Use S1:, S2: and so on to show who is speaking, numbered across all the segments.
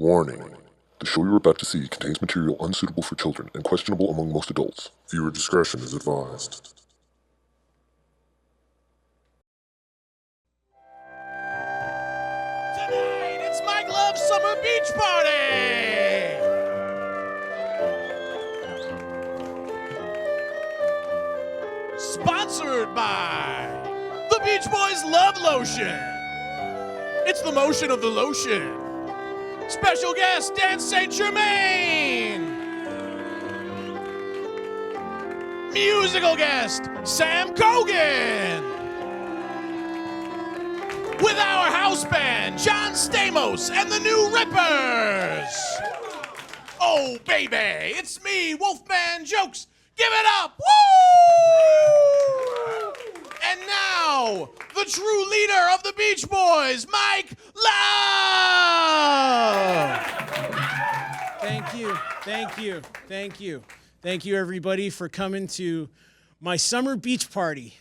S1: Warning. The show you're about to see contains material unsuitable for children and questionable among most adults. Viewer discretion is advised.
S2: Tonight, it's Mike Love's Summer Beach Party! Sponsored by the Beach Boys Love Lotion. It's the motion of the lotion. Special guest, Dan St. Germain. Musical guest, Sam Kogan. With our house band, John Stamos and the New Rippers. Oh, baby, it's me, Wolfman Jokes. Give it up! Woo! And now, the true leader of the Beach Boys, Mike Love!
S3: Thank you, everybody, for coming to my summer beach party.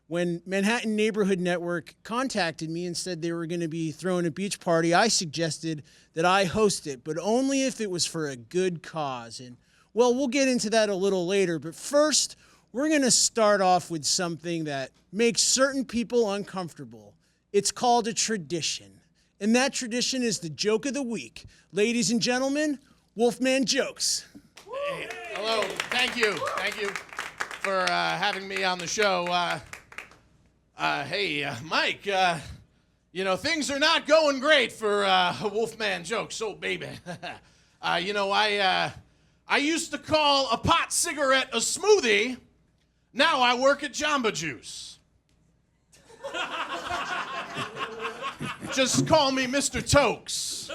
S3: When Manhattan Neighborhood Network contacted me and said they were going to be throwing a beach party, I suggested that I host it, but only if it was for a good cause. And, well, we'll get into that a little later, but first, we're going to start off with something that makes certain people uncomfortable. It's called a tradition, and that tradition is the joke of the week. Ladies and gentlemen, Wolfman Jokes.
S2: Hey, hello, thank you for having me on the show. Hey, Mike, you know, things are not going great for Wolfman Jokes, so baby. You know, I used to call a pot cigarette a smoothie. Now I work at Jamba Juice. Just call me Mr. Tokes.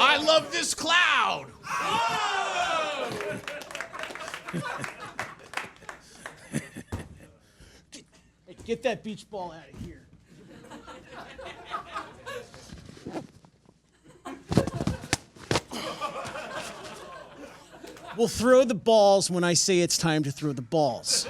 S2: I love this cloud.
S3: Get that beach ball out of here. We'll throw the balls when I say it's time to throw the balls.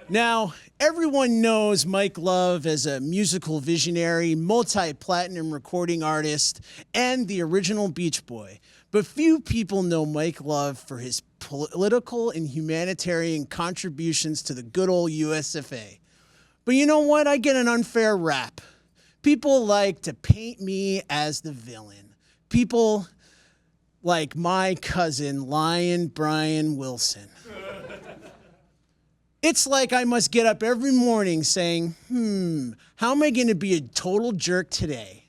S3: Now, everyone knows Mike Love as a musical visionary, multi-platinum recording artist, and the original Beach Boy. But few people know Mike Love for his political and humanitarian contributions to the good old USFA. But you know what? I get an unfair rap. People like to paint me as the villain. People like my cousin, Lion Brian Wilson. It's like I must get up every morning saying, how am I going to be a total jerk today?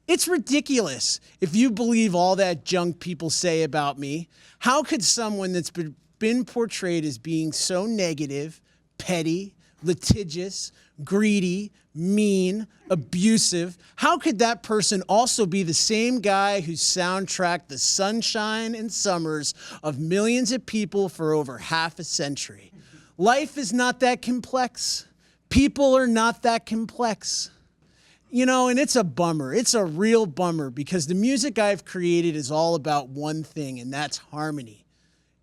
S3: It's ridiculous. If you believe all that junk people say about me, how could someone that's been portrayed as being so negative, petty, litigious, greedy, mean, abusive, how could that person also be the same guy who soundtracked the sunshine and summers of millions of people for over half a century? Life is not that complex. People are not that complex. You know, and it's a bummer. It's a real bummer because the music I've created is all about one thing, and that's harmony.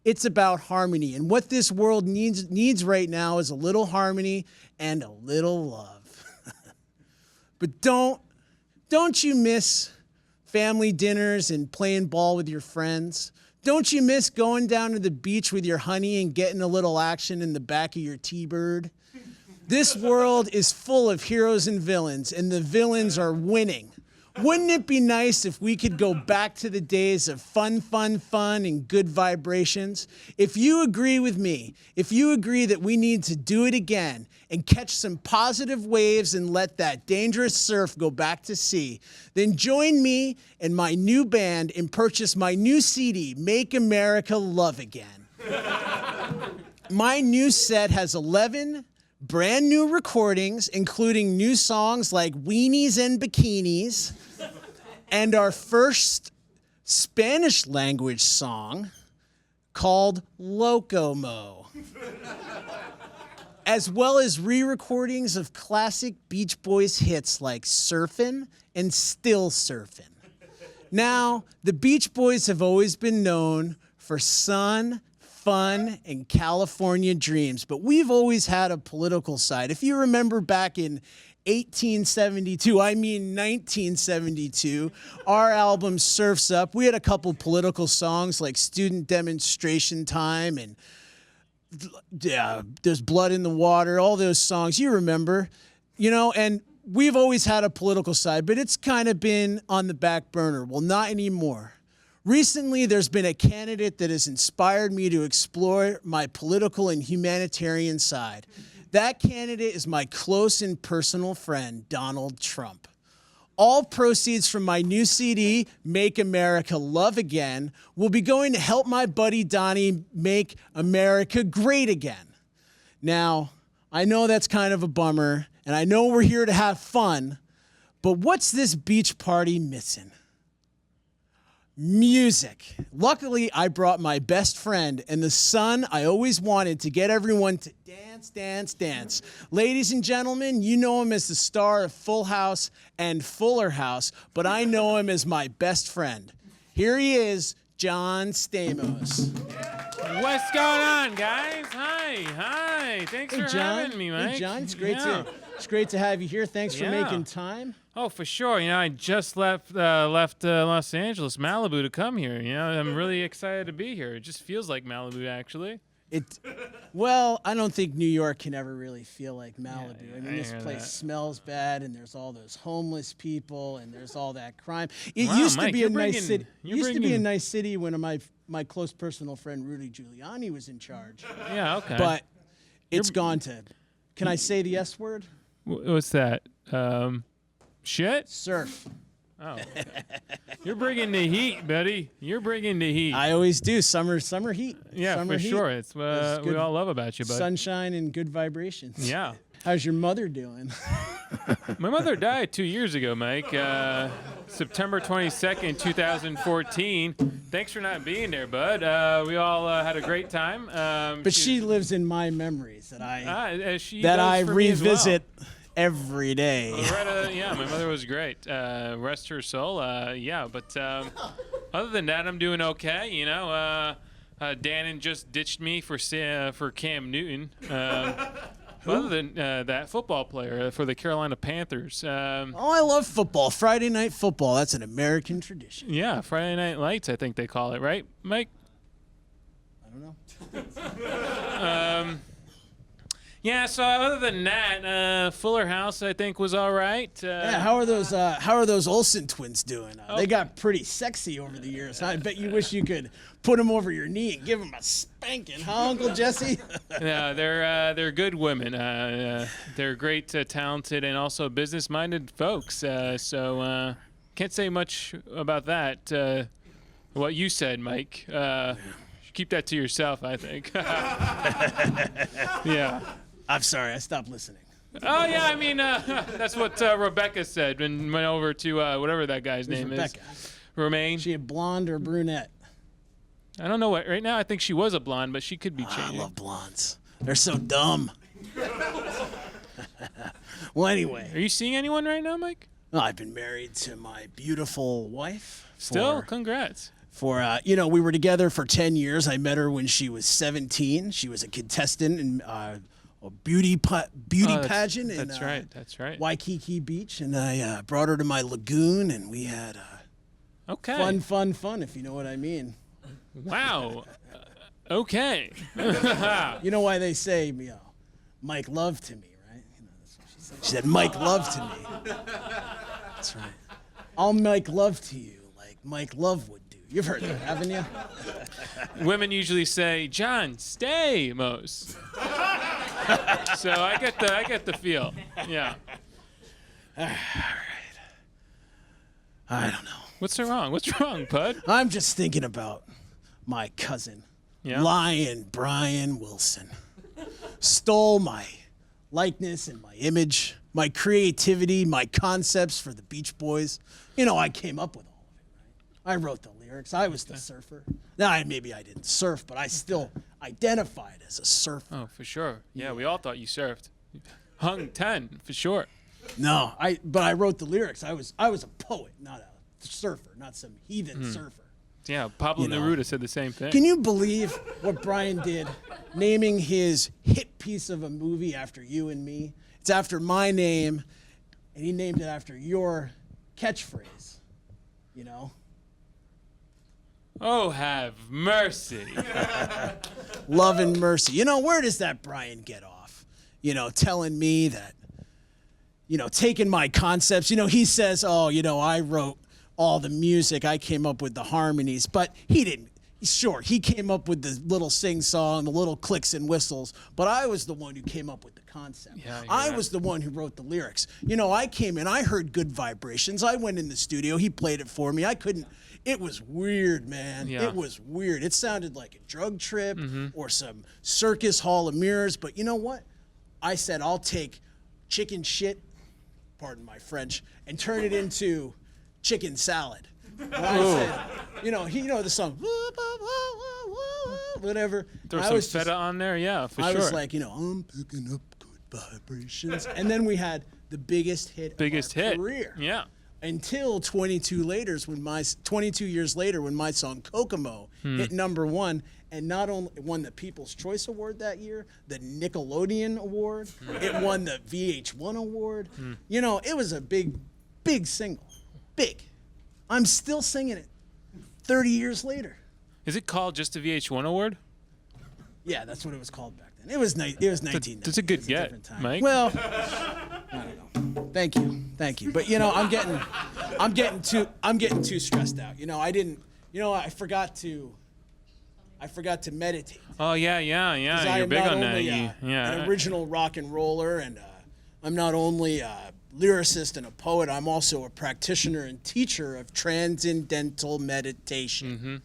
S3: It's about harmony, and what this world needs right now is a little harmony and a little love. But don't you miss family dinners and playing ball with your friends? Don't you miss going down to the beach with your honey and getting a little action in the back of your T-Bird? This world is full of heroes and villains, and the villains are winning. Wouldn't it be nice if we could go back to the days of fun, and good vibrations? If you agree with me, if you agree that we need to do it again and catch some positive waves and let that dangerous surf go back to sea, then join me and my new band and purchase my new CD, Make America Love Again. My new set has 11 brand new recordings, including new songs like Weenies and Bikinis, and our first Spanish language song called Locomo, as well as re-recordings of classic Beach Boys hits like Surfin' and Still Surfin'. Now, the Beach Boys have always been known for sun, fun, and California dreams, but we've always had a political side. If you remember back in 1872, I mean 1972, our album Surf's Up. We had a couple political songs like Student Demonstration Time and There's Blood in the Water, all those songs, you remember, and we've always had a political side, but it's kind of been on the back burner. Well, not anymore. Recently, there's been a candidate that has inspired me to explore my political and humanitarian side. That candidate is my close and personal friend, Donald Trump. All proceeds from my new CD, Make America Love Again, will be going to help my buddy Donnie make America great again. Now, I know that's kind of a bummer, and I know we're here to have fun, but what's this beach party missing? Music. Luckily, I brought my best friend and the son I always wanted to get everyone to dance, dance, dance. Ladies and gentlemen, you know him as the star of Full House and Fuller House, but I know him as my best friend. Here he is, John Stamos.
S4: What's going on, guys? Hi. Thanks for having me, Mike.
S3: Hey, John. It's great to have you here. Thanks for making time.
S4: Oh, for sure. I just left Los Angeles, Malibu, to come here. I'm really excited to be here. It just feels like Malibu, actually.
S3: Well, I don't think New York can ever really feel like Malibu.
S4: Yeah,
S3: I mean, this place smells bad, and there's all those homeless people, and there's all that crime. It used to be a nice city. Used to be a nice city when my close personal friend Rudy Giuliani was in charge.
S4: Yeah, okay.
S3: But it's gone to. Can I say the S word?
S4: What's that? Shit?
S3: Surf.
S4: Oh, okay. You're bringing the heat, buddy. You're bringing the heat.
S3: I always do. Summer heat.
S4: Yeah,
S3: summer
S4: for
S3: heat.
S4: sure. It's what we all love about you, bud.
S3: Sunshine and good vibrations.
S4: Yeah.
S3: How's your mother doing?
S4: My mother died 2 years ago, Mike. September 22nd, 2014. Thanks for not being there, bud. We all had a great time.
S3: But she lives in my memories that I
S4: for me as well.
S3: revisit every day.
S4: Yeah, my mother was great. Rest her soul. But other than that, I'm doing okay. Dannon just ditched me for Cam Newton. Other than that, football player for the Carolina Panthers.
S3: I love football. Friday night football. That's an American tradition.
S4: Yeah, Friday Night Lights, I think they call it, right, Mike?
S3: I don't know.
S4: Yeah, so other than that, Fuller House, I think, was all right.
S3: Yeah, how are those Olsen twins doing? They got pretty sexy over the years. I bet you wish you could put them over your knee and give them a spanking, huh, Uncle Jesse?
S4: Yeah, they're good women. They're great, talented, and also business-minded folks. So can't say much about that. What you said, Mike. Keep that to yourself, I think. Yeah.
S3: I'm sorry, I stopped listening.
S4: Oh, yeah, I mean, that's what Rebecca said and went over to whatever that guy's name
S3: Rebecca?
S4: is. Romaine.
S3: She a blonde or brunette?
S4: I don't know what. Right now, I think she was a blonde, but she could be changing.
S3: I love blondes. They're so dumb. Well, anyway.
S4: Are you seeing anyone right now, Mike?
S3: I've been married to my beautiful wife.
S4: Still? Congrats.
S3: We were together for 10 years. I met her when she was 17. She was a contestant in a beauty pageant in
S4: That's right.
S3: Waikiki Beach, and I brought her to my lagoon, and we had fun, if you know what I mean.
S4: Wow. Okay.
S3: You know why they say, Mike love to me, right? That's what she said. She said, Mike love to me. That's right. I'll make love to you like Mike Love would do. You've heard that, haven't you?
S4: Women usually say, John Stamos. So I get the feel. Yeah.
S3: All right. I don't know.
S4: What's wrong, bud?
S3: I'm just thinking about my cousin, Lion Brian Wilson. Stole my likeness and my image, my creativity, my concepts for the Beach Boys. I came up with all of it, right? I wrote the lyrics. I was the surfer. Now, maybe I didn't surf, but I still identified as a surfer.
S4: Oh, for sure. Yeah, we all thought you surfed. Hung 10, for sure.
S3: No, but I wrote the lyrics. I was a poet, not a surfer, not some heathen surfer.
S4: Yeah, Pablo Neruda said the same thing.
S3: Can you believe what Brian did, naming his hit piece of a movie after you and me? It's after my name, and he named it after your catchphrase, you know?
S4: Oh, have mercy.
S3: Love and mercy. You know, where does that Brian get off? You know, telling me that, you know, taking my concepts. You know, he says, oh, you know, I wrote all the music. I came up with the harmonies. But he didn't. Sure, he came up with the little sing-song, the little clicks and whistles. But I was the one who came up with the concept.
S4: Yeah,
S3: I was the one who wrote the lyrics. You know, I came in. I heard Good Vibrations. I went in the studio. He played it for me. I couldn't. It was weird, man.
S4: Yeah.
S3: It was weird. It sounded like a drug trip or some circus hall of mirrors. But you know what? I said, I'll take chicken shit, pardon my French, and turn it into chicken salad. And I said, you know, the song, whatever.
S4: Throw
S3: I
S4: some
S3: was
S4: feta
S3: just-
S4: on there, yeah, for
S3: I
S4: sure.
S3: was like, you know, I'm picking up good vibrations. And then we had the biggest hit of our career.
S4: Yeah.
S3: Until 22 years later when my song Kokomo hit #1 and not only won the People's Choice Award that year, the Nickelodeon Award, it won the VH1 Award. You know, it was a big single. Big. I'm still singing it 30 years later.
S4: Is it called just the VH1 award?
S3: Yeah, that's what it was called back then. It was 1990.
S4: That's a good
S3: It's
S4: get,
S3: different time.
S4: Mike.
S3: Well, I don't know. Thank you. But you know, I'm getting too stressed out. You know, I forgot to meditate.
S4: Oh, yeah.
S3: I
S4: You're
S3: am
S4: big
S3: not
S4: on that.
S3: only an original rock and roller, and I'm not only a lyricist and a poet, I'm also a practitioner and teacher of transcendental meditation.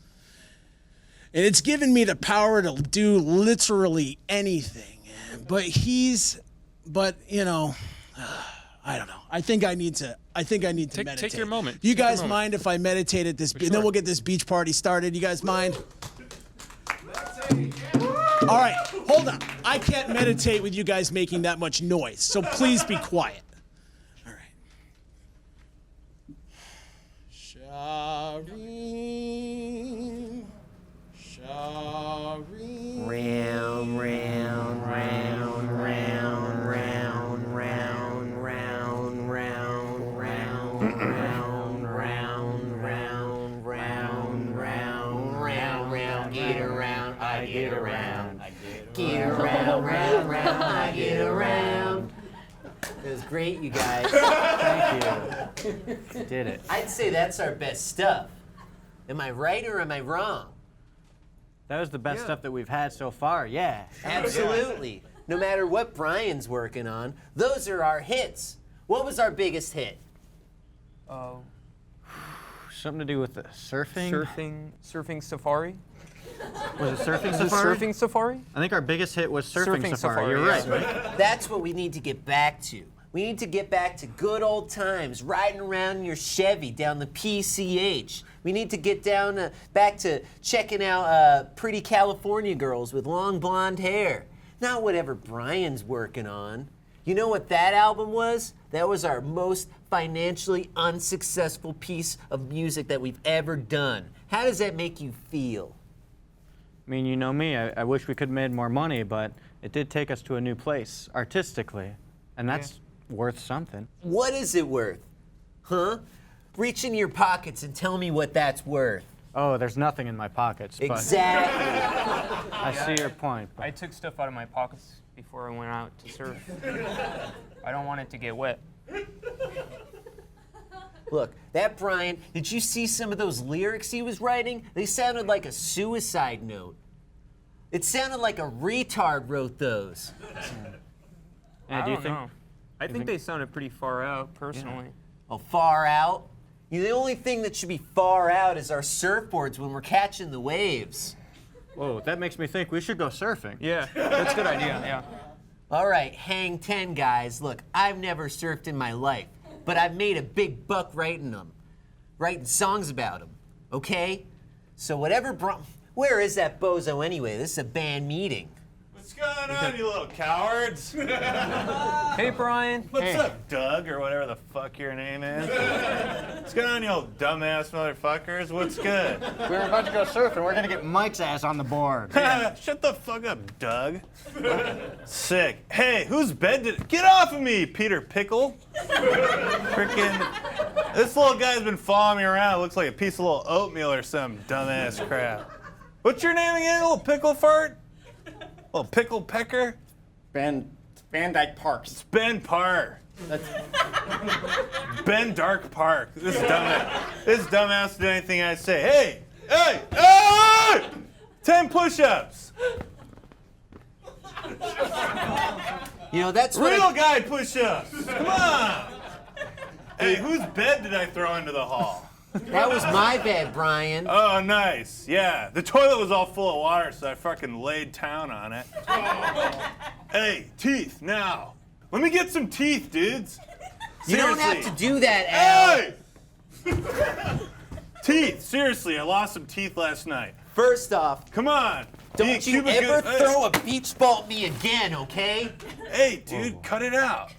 S3: And it's given me the power to do literally anything. But you know, I don't know. I think I need to meditate.
S4: Take your moment.
S3: Do you
S4: Take your
S3: guys
S4: moment.
S3: mind if I meditate at this? And then
S4: sure.
S3: we'll get this beach party started. You guys mind? All right, hold on. I can't meditate with you guys making that much noise, so please be quiet. All right. Shireen, Shireen.
S5: Round, round, round, round, round, round, round, round, round, round, round, round, round, round, round, get around, I get around, get around, round, round, I get around. It was great, you guys. Thank you. You did it. I'd say that's our best stuff. Am I right or am I wrong?
S6: That was the best stuff that we've had so far, yeah.
S5: Absolutely. No matter what Brian's working on, those are our hits. What was our biggest hit?
S6: Something to do with the surfing?
S7: Surfing Safari?
S6: Was it Surfing
S7: Is it
S6: Safari?
S7: Surfing Safari?
S6: I think our biggest hit was Surfing Safari. You're
S7: yeah.
S6: right, Mike.
S5: That's what we need to get back to. We need to get back to good old times, riding around in your Chevy down the PCH. We need to get back to checking out pretty California girls with long blonde hair. Not whatever Brian's working on. You know what that album was? That was our most financially unsuccessful piece of music that we've ever done. How does that make you feel?
S6: I mean, you know me, I wish we could have made more money, but it did take us to a new place, artistically. And that's worth something.
S5: What is it worth? Huh? Reach in your pockets and tell me what that's worth.
S6: Oh, there's nothing in my pockets, but
S5: Exactly.
S6: I see your point. But
S7: I took stuff out of my pockets before I went out to surf. I don't want it to get wet.
S5: Look, that Brian, did you see some of those lyrics he was writing? They sounded like a suicide note. It sounded like a retard wrote those.
S6: And
S7: I
S6: do you
S7: don't
S6: think?
S7: know. I think they sounded pretty far out, personally.
S5: Oh, far out? The only thing that should be far out is our surfboards when we're catching the waves.
S6: Whoa, that makes me think we should go surfing.
S7: Yeah, that's a good idea, yeah.
S5: All right, hang 10, guys. Look, I've never surfed in my life, but I've made a big buck writing them, writing songs about them, okay? So whatever where is that bozo anyway? This is a band meeting.
S2: Let's
S8: going on, you little cowards?
S6: Hey, Brian.
S8: What's up, Doug, or whatever the fuck your name is? What's going on, you old dumbass motherfuckers? What's good?
S6: We were about to go surfing. We're gonna get Mike's ass on the board.
S8: Shut the fuck up, Doug. Sick. Hey, whose bed did... Get off of me, Peter Pickle. Freaking... This little guy's been following me around. Looks like a piece of little oatmeal or some dumbass crap. What's your name again, little pickle fart? Little pickle pecker?
S6: Van Dyke Parks.
S8: It's Ben Parr. Ben Dark Park. This dumbass did anything I say. Hey! 10 push-ups.
S5: You know, that's what
S8: Real guy push-ups. Come on. Hey, whose bed did I throw into the hall?
S5: that was my bed, Brian.
S8: Oh, nice. Yeah, the toilet was all full of water, so I fucking laid down on it. Hey, teeth, now. Let me get some teeth, dudes.
S5: You don't have to
S8: Seriously.
S5: do that, Al.
S8: Hey! Teeth, seriously, I lost some teeth last night.
S5: First off,
S8: Come on.
S5: don't you
S8: Cuba
S5: ever
S8: Gooding-
S5: throw a beach ball at me again, okay?
S8: Hey, dude, cut it out.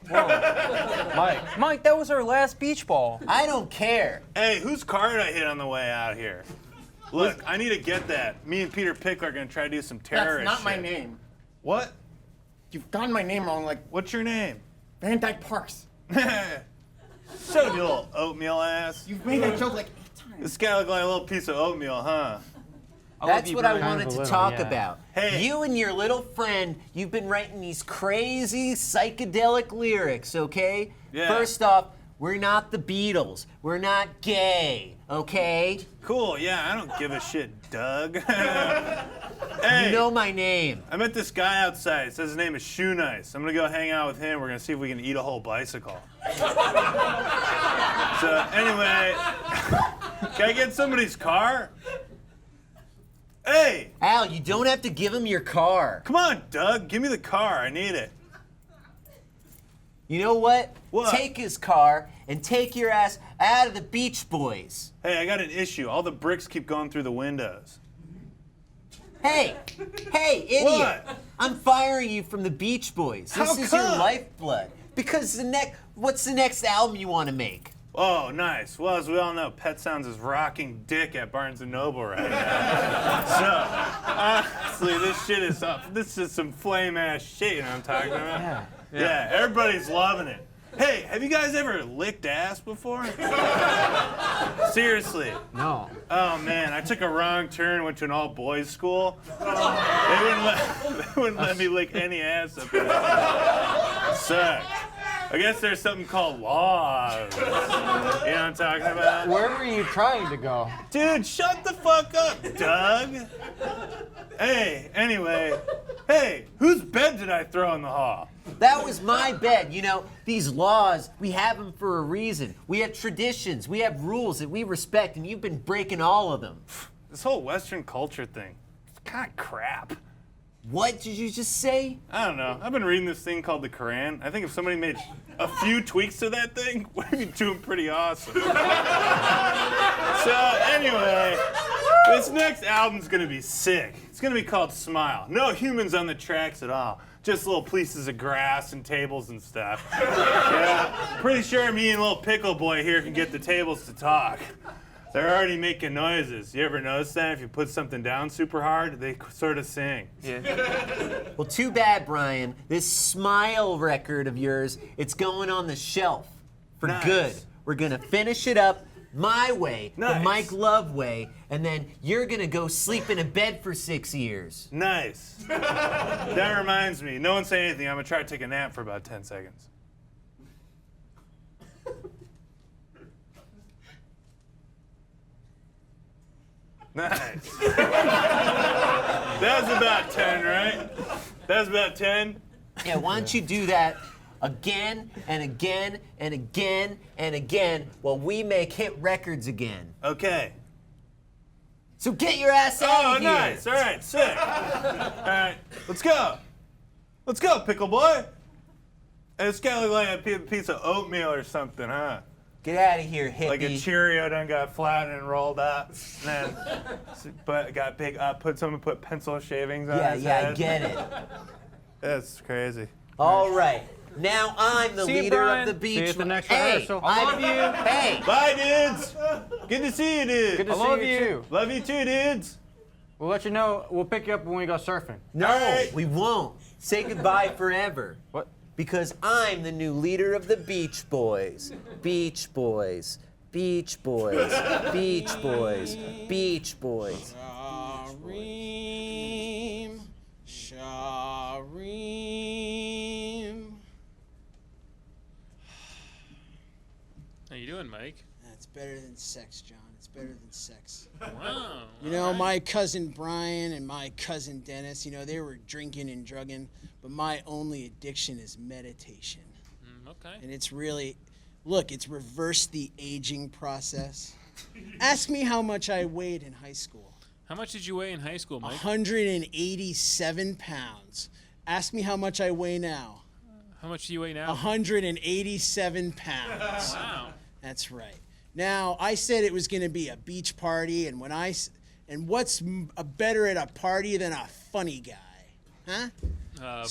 S6: Mike, that was our last beach ball.
S5: I don't care.
S8: Hey, whose car did I hit on the way out here? Look, I need to get that. Me and Peter Pickle are gonna try to do some terrorist
S9: That's not my
S8: shit.
S9: name.
S8: What?
S9: You've gotten my name wrong, like
S8: What's your name?
S9: Van Dyke Parks.
S8: Shut up, you little oatmeal ass.
S9: You've made that joke like 8 times.
S8: This guy looked like a little piece of oatmeal, huh?
S5: That's what I
S6: Brian.
S5: wanted
S6: Kind of
S5: to
S6: a
S5: talk
S6: little, yeah.
S5: about.
S8: Hey.
S5: You and your little friend, you've been writing these crazy psychedelic lyrics, okay?
S8: Yeah.
S5: First off, we're not the Beatles. We're not gay, okay?
S8: Cool, yeah, I don't give a shit, Doug. Hey,
S5: You know my name.
S8: I met this guy outside. It says his name is Shoe Nice. I'm gonna go hang out with him. We're gonna see if we can eat a whole bicycle. So anyway, can I get somebody's car? Hey,
S5: Al, you don't have to give him your car.
S8: come on, Doug. Give me the car. I need it.
S5: You know what?
S8: What?
S5: Take his car and take your ass out of the Beach Boys.
S8: Hey, I got an issue. All the bricks keep going through the windows.
S5: Hey, idiot.
S8: What?
S5: I'm firing you from the Beach Boys. This
S8: How
S5: is your
S8: come?
S5: lifeblood. Because what's the next album you want to make?
S8: Oh, nice. Well, as we all know, Pet Sounds is rocking dick at Barnes & Noble right now. So, honestly, this shit is up. This is some flame-ass shit, you know what I'm talking about? Yeah, everybody's loving it. Hey, have you guys ever licked ass before? Seriously.
S6: No.
S8: Oh, man, I took a wrong turn, went to an all-boys school. They wouldn't let me lick any ass up there. Sucked. I guess there's something called laws. You know what I'm talking about?
S6: Where were you trying to go?
S8: Dude, shut the fuck up, Doug. Hey, anyway. Hey, whose bed did I throw in the hall?
S5: That was my bed. You know, these laws, we have them for a reason. We have traditions, we have rules that we respect, and you've been breaking all of them.
S8: This whole Western culture thing, it's kind of crap.
S5: What did you just say?
S8: I don't know. I've been reading this thing called the Quran. I think if somebody made a few tweaks to that thing, we'd be doing pretty awesome. So anyway, this next album's gonna be sick. It's gonna be called Smile. No humans on the tracks at all. Just little pieces of grass and tables and stuff. Yeah, pretty sure me and little pickle boy here can get the tables to talk. They're already making noises. You ever notice that? If you put something down super hard, they sort of sing.
S5: Well, too bad, Brian. This Smile record of yours, it's going on the shelf for
S8: Nice.
S5: good. We're gonna finish it up my way, the
S8: Nice.
S5: Mike Love way, and then you're gonna go sleep in a bed for 6 years.
S8: Nice. That reminds me. No one say anything. I'm gonna try to take a nap for about 10 seconds. Nice. That was about 10, right? That was about 10?
S5: Yeah, why don't you do that again and again and again and again while we make hit records again.
S8: Okay.
S5: So get your ass out
S8: Oh,
S5: of here.
S8: nice. All right, sick. All right, let's go. Let's go, pickle boy. Hey, this guy look like a piece of oatmeal or something, huh?
S5: Get out of here, hippie.
S8: Like a Cheerio done got flattened and rolled up, and then but got big up. Someone put pencil shavings on his
S5: Yeah, I
S8: head.
S5: get it.
S8: That's crazy.
S5: All right. Now I'm the
S6: See you,
S5: leader
S6: Brian.
S5: of the beach.
S6: See you at the next
S5: hey,
S6: rehearsal.
S5: I love you. Hey.
S8: Bye, dudes. Good to see you, dude.
S6: Good to
S8: I
S6: see
S8: love
S6: you, too.
S8: Love you too, dudes.
S6: We'll let you know. We'll pick you up when we go surfing.
S5: No,
S8: right.
S5: we won't. Say goodbye forever.
S6: What?
S5: Because I'm the new leader of the Beach Boys. Beach Boys. Beach Boys. Beach Boys. Beach Boys.
S3: Shareem, Shareem.
S4: How you doing, Mike?
S3: That's better than sex, John. It's better than sex.
S4: Wow.
S3: You know, my cousin Brian and my cousin Dennis, you know, they were drinking and drugging, but my only addiction is meditation.
S4: Okay.
S3: And it's really, look, it's reversed the aging process. Ask me how much I weighed in high school.
S4: How much did you weigh in high school, Mike?
S3: 187 pounds. Ask me how much I weigh now.
S4: How much do you weigh now?
S3: 187 pounds.
S4: Wow.
S3: That's right. Now, I said it was going to be a beach party, and what's better at a party than a funny guy? Huh?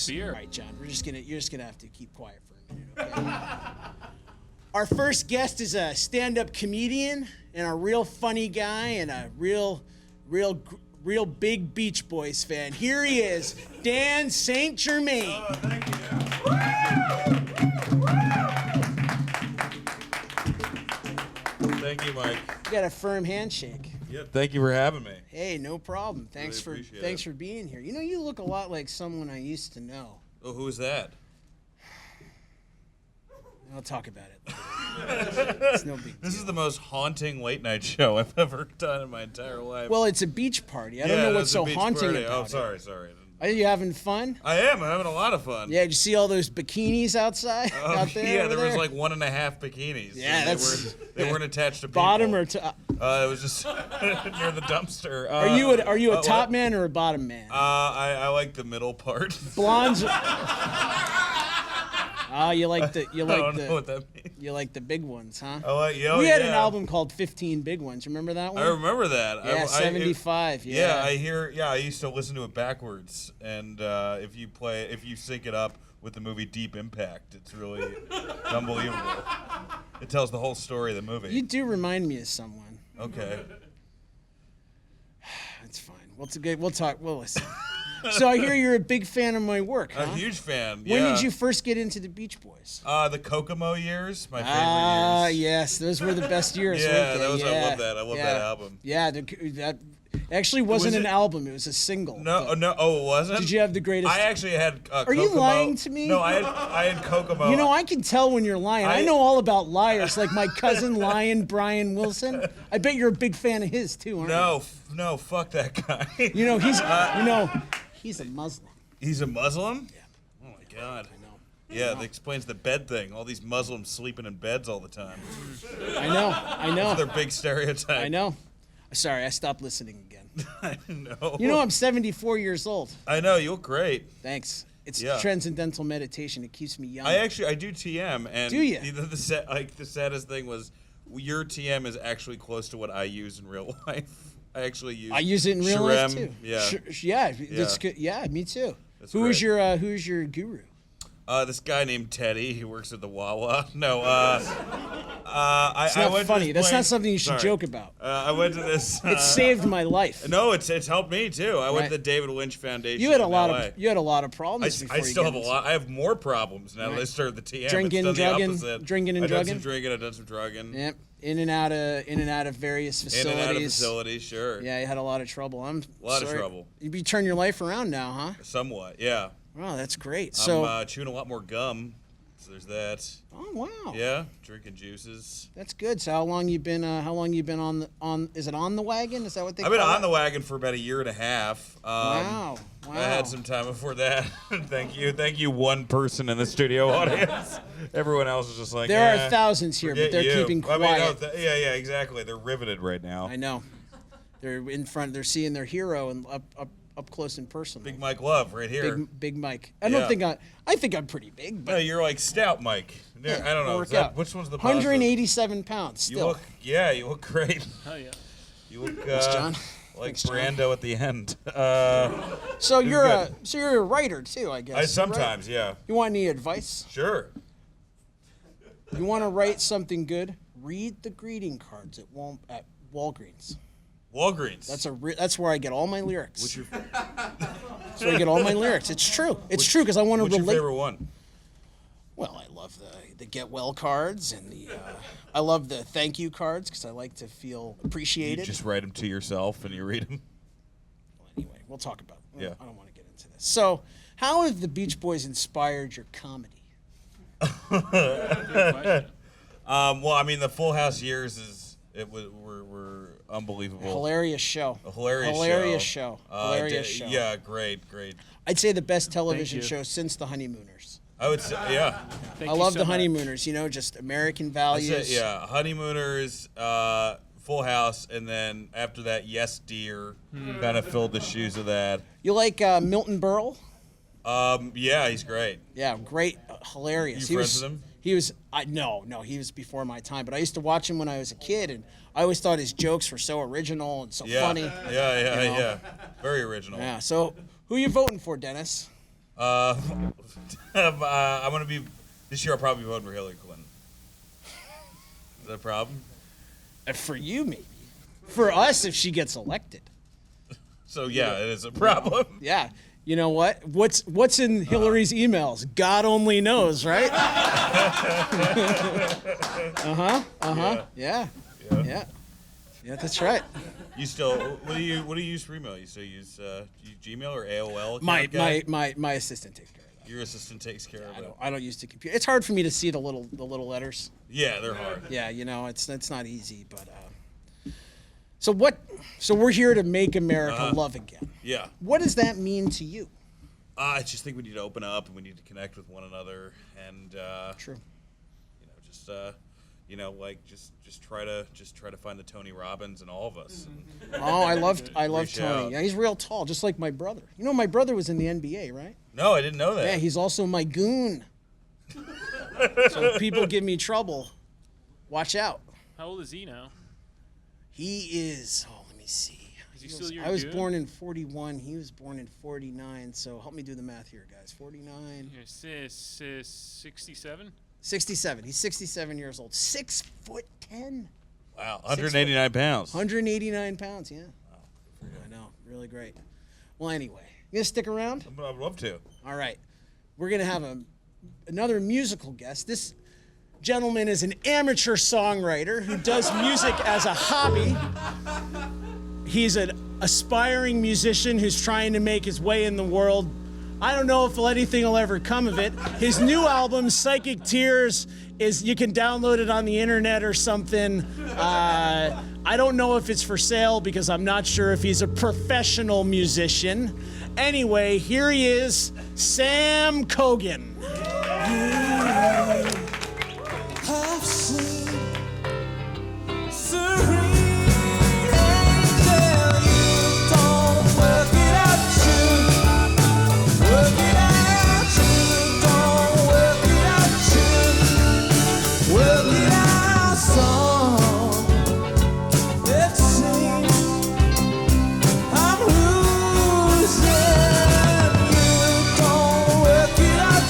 S4: Beer.
S3: All right, John, you're just gonna have to keep quiet for a minute, okay? Our first guest is a stand-up comedian and a real funny guy and a real big Beach Boys fan. Here he is, Dan St. Germain.
S1: Thank you.
S10: Thank you, Mike.
S3: You got a firm handshake.
S10: Yep. Thank you for having me.
S3: Hey, no problem. Thanks
S10: appreciate
S3: for being here. You know, you look a lot like someone I used to know.
S10: Oh, who's that?
S3: I'll talk about it later. It's no big deal.
S10: This is the most haunting late night show I've ever done in my entire life.
S3: Well, it's a beach party. I don't know what's
S10: it's a
S3: so
S10: beach
S3: haunting
S10: party.
S3: about
S10: Oh, sorry.
S3: it. Are you having fun?
S10: I am. I'm having a lot of fun.
S3: Yeah, did you see all those bikinis outside out there?
S10: Yeah,
S3: over
S10: there was
S3: there?
S10: like 1.5 bikinis.
S3: Yeah,
S10: and
S3: that's
S10: they weren't attached to people.
S3: bottom or top.
S10: It was just near the dumpster.
S3: Are you a top man or a bottom man?
S10: I like the middle part.
S3: Blondes. Oh, you like
S10: I don't know what that means.
S3: You like the big ones, huh?
S10: We
S3: had an album called 15 Big Ones. Remember that one?
S10: I remember that.
S3: Yeah, 75. Yeah.
S10: I used to listen to it backwards, and if you sync it up with the movie Deep Impact, it's really unbelievable. It tells the whole story of the movie.
S3: You do remind me of someone.
S10: Okay.
S3: It's fine. Well, it's good. We'll talk. We'll listen. So I hear you're a big fan of my work, huh?
S10: A huge fan.
S3: When
S10: yeah.
S3: did you first get into the Beach Boys?
S10: The Kokomo years, my favorite years.
S3: Yes, those were the best years.
S10: Yeah,
S3: weren't they?
S10: I love that. I love that album.
S3: Yeah, that actually wasn't an album; it was a single.
S10: No,
S3: but-
S10: no. Oh, it wasn't.
S3: Did you have the greatest?
S10: I actually had.
S3: Are you lying to me?
S10: No, I had Kokomo.
S3: You know, I can tell when you're lying. I know all about liars, like my cousin Lion Brian Wilson. I bet you're a big fan of his too, aren't you?
S10: No, fuck that guy.
S3: You know he's a Muslim.
S10: He's a Muslim?
S3: Yeah.
S10: Oh my God. I know. Yeah, that explains the bed thing. All these Muslims sleeping in beds all the time.
S3: I know.
S10: That's their big stereotype.
S3: I know. Sorry, I stopped listening again.
S10: I know.
S3: You know, I'm 74 years old.
S10: I know, you look great.
S3: Thanks. It's
S10: Yeah.
S3: transcendental meditation. It keeps me young.
S10: I do TM, and
S3: Do ya?
S10: The saddest thing was your TM is actually close to what I use in real life. I use
S3: it in real life
S10: Shrem,
S3: too.
S10: Yeah.
S3: That's good. Yeah, me too.
S10: That's
S3: Who's
S10: great.
S3: your guru?
S10: This guy named Teddy. He works at the Wawa. No,
S3: It's not funny. That's not something you should joke about.
S10: I went to this.
S3: It saved my life.
S10: No, it's helped me too. I went
S3: Right.
S10: to the David Lynch Foundation.
S3: You had a
S10: in
S3: lot
S10: LA.
S3: of problems.
S10: I
S3: before you
S10: still
S3: get
S10: have a
S3: into-
S10: lot. I have more problems now that I started the TM.
S3: Drinking,
S10: it's done
S3: drugging,
S10: the opposite.
S3: drinking and
S10: I've done
S3: drugging?
S10: some drinking. I've done some drugging.
S3: Yep. In and out of various facilities.
S10: In and out of facilities, sure.
S3: Yeah, you had a lot of trouble. I'm
S10: A lot of
S3: sorry.
S10: trouble.
S3: You turn your life around now, huh?
S10: Somewhat, yeah.
S3: Wow, that's great. So,
S10: I'm chewing a lot more gum. So there's that.
S3: oh wow,
S10: Yeah, drinking juices.
S3: that's good. So how long you been on? Is it on the wagon? Is that what they?
S10: I've been
S3: call
S10: on
S3: it?
S10: the wagon for about a year and a half.
S3: Wow.
S10: I had some time before that. Thank you, one person in the studio audience. Everyone else is just like,
S3: There are thousands here, but
S10: forget
S3: they're
S10: you.
S3: keeping
S10: I mean, no,
S3: quiet.
S10: yeah, exactly. They're riveted right now.
S3: I know. They're in front. They're seeing their hero and up close and personal.
S10: Big Mike Love right here.
S3: Big Mike. I don't
S10: Yeah.
S3: think I think I'm pretty big,
S10: No,
S3: but
S10: you're like stout Mike. Yeah, I don't know.
S3: work
S10: Is that,
S3: out.
S10: which one's the positive?
S3: 187 pounds
S10: You
S3: still.
S10: look, you look great.
S4: Oh yeah.
S10: You look.
S3: Thanks, John.
S10: Like Brando at the end.
S3: So you're a writer too, I guess.
S10: Sometimes,
S3: right?
S10: yeah.
S3: You want any advice?
S10: Sure.
S3: You want to write something good? Read the greeting cards at Walgreens.
S10: Walgreens.
S3: That's where I get all my lyrics. That's where I get all my lyrics. It's true. It's true because I want to relate.
S10: What's your favorite one?
S3: Well, I love the get well cards and I love the thank you cards because I like to feel appreciated.
S10: You just write them to yourself and you read them.
S3: Well, anyway, we'll talk about it.
S10: Yeah.
S3: I don't want to get into this. So, how have the Beach Boys inspired your comedy?
S10: Well, I mean, the Full House years were unbelievable.
S3: Hilarious show.
S10: A hilarious
S3: show.
S10: Yeah, great.
S3: I'd say the best television show since The Honeymooners.
S10: I would say, yeah.
S3: I love The Honeymooners. You know, just American values.
S10: Yeah, Honeymooners, Full House, and then after that, Yes Dear kind of filled the shoes of that.
S3: You like Milton Berle?
S10: Yeah, he's great.
S3: Yeah, great, hilarious.
S10: You friends with him?
S3: He was no, he was before my time. But I used to watch him when I was a kid, and I always thought his jokes were so original and so funny.
S10: Yeah. Very original.
S3: Yeah. So, who are you voting for, Dennis?
S10: I'm gonna be this year. I'll probably be voting for Hillary Clinton. Is that a problem?
S3: For you, maybe. For us, if she gets elected.
S10: So yeah, it is a problem.
S3: Yeah. You know what? What's in Hillary's emails? God only knows, right? Yeah, that's right.
S10: You still what do you use for email? You still use Gmail or AOL?
S3: My assistant takes care of that.
S10: Your assistant takes care of it.
S3: I don't use the computer. It's hard for me to see the little letters.
S10: Yeah, they're hard.
S3: Yeah, you know, it's not easy, but So we're here to make America love again.
S10: Yeah.
S3: What does that mean to you?
S10: I just think we need to open up and we need to connect with one another and
S3: True.
S10: Just try to find the Tony Robbins in all of us.
S3: Oh, I love
S10: Reach
S3: Tony.
S10: out.
S3: Yeah, he's real tall, just like my brother. You know, my brother was in the NBA, right?
S10: No, I didn't know that.
S3: Yeah, he's also my goon. So if people give me trouble, watch out.
S4: How old is he now?
S3: He is. Oh, let me see.
S4: Is he still your
S3: I was
S4: goon?
S3: born in 41. He was born in 49. So help me do the math here, guys. 49.
S4: 67?
S3: 67. He's 67 years old. 6'10".
S10: Wow, 189 pounds.
S3: 189 pounds. Yeah. Wow. I know. Really great. Well, anyway, you gonna stick around?
S10: I'd love to.
S3: All right. We're gonna have another musical guest. This gentleman is an amateur songwriter who does music as a hobby. He's an aspiring musician who's trying to make his way in the world. I don't know if anything will ever come of it. His new album, Psychic Tears, you can download it on the internet or something. I don't know if it's for sale because I'm not sure if he's a professional musician. Anyway, here he is, Sam Kogan.
S11: I've seen serene angel, you don't work it out, work it out, don't work it out, work it out, song. It seems I'm losing, you don't work it out,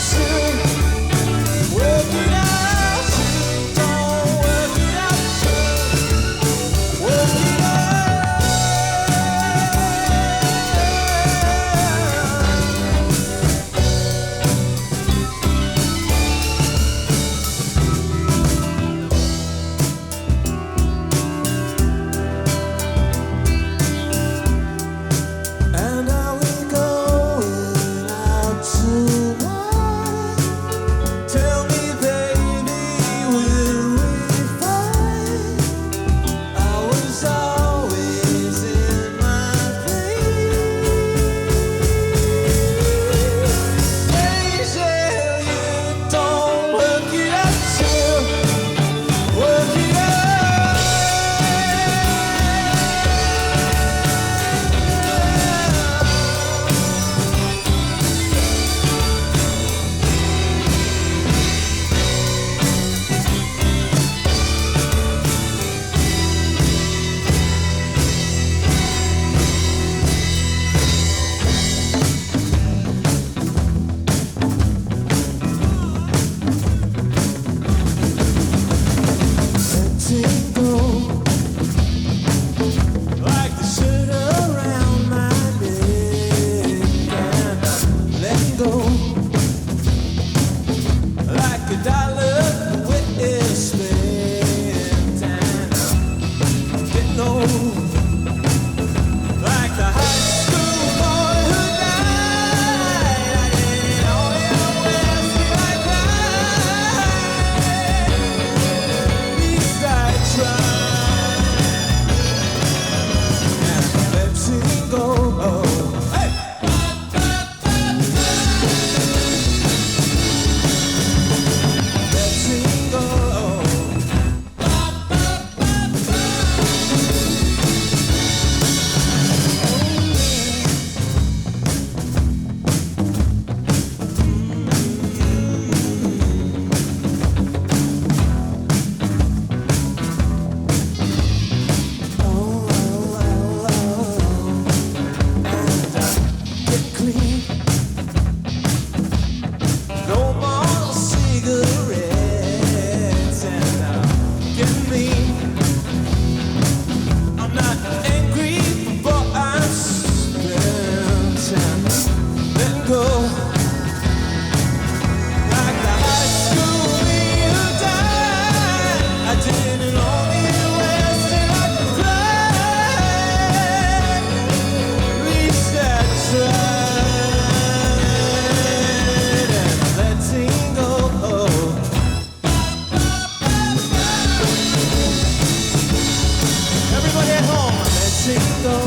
S3: Mexico.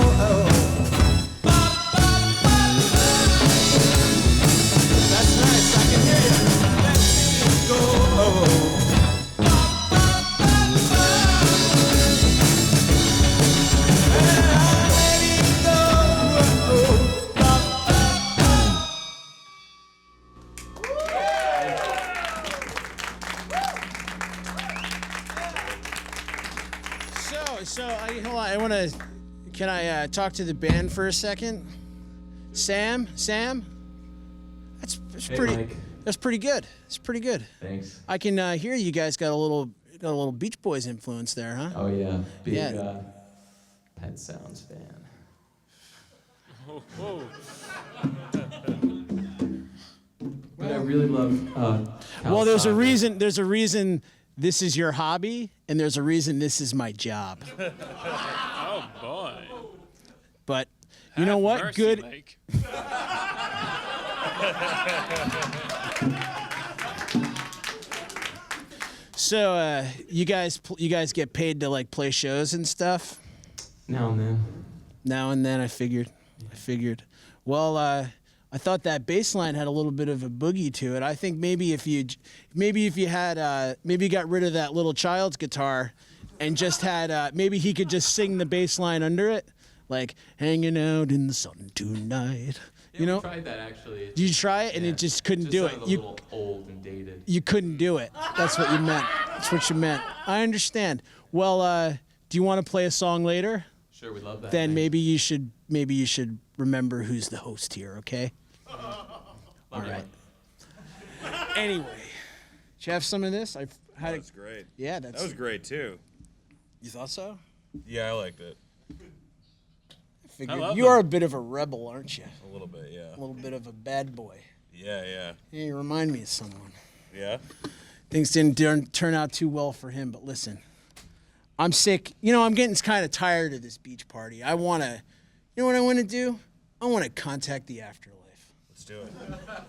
S3: That's nice. I can hear you. Mexico. Hold on. I want to. Can I talk to the band for a second? Sam. That's pretty.
S12: Mike.
S3: That's pretty good. It's pretty good.
S12: Thanks.
S3: I can hear you guys got a little Beach Boys influence there, huh?
S12: Oh yeah, big
S3: Yeah.
S12: Pet Sounds fan. But I really love.
S3: Well, there's a reason. There's a reason this is your hobby, and there's a reason this is my job.
S4: Oh boy.
S3: But you know what?
S4: Mercy,
S3: Good.
S4: Mike.
S3: So, you guys get paid to like play shows and stuff.
S12: Now and then.
S3: Now and then, I figured. Well, I thought that bass line had a little bit of a boogie to it. I think maybe if you had maybe you got rid of that little child's guitar, and just had maybe he could just sing the bass line under it, like hanging out in the sun tonight.
S12: Yeah,
S3: You know?
S12: we tried that actually.
S3: Did you try it and
S12: Yeah.
S3: it just couldn't do it?
S12: Sounded a little old and dated.
S3: You couldn't do it. That's what you meant. That's what you meant. I understand. Well, do you want to play a song later?
S12: Sure, we love that.
S3: Then
S12: Thanks.
S3: maybe you should remember who's the host here, okay? All right. Anyway, did you have some of this? I've had
S10: That's great.
S3: Yeah,
S10: That was great too.
S3: You thought so?
S10: Yeah, I liked it.
S3: I figured
S4: love
S3: you
S4: them.
S3: are a bit of a rebel, aren't you?
S10: A little bit, yeah.
S3: A little bit of a bad boy.
S10: Yeah.
S3: Yeah, you remind me of someone.
S10: Yeah?
S3: Things didn't turn out too well for him, but listen, I'm sick. You know, I'm getting kind of tired of this beach party. You know what I want to do? I want to contact the afterlife.
S10: Let's do it.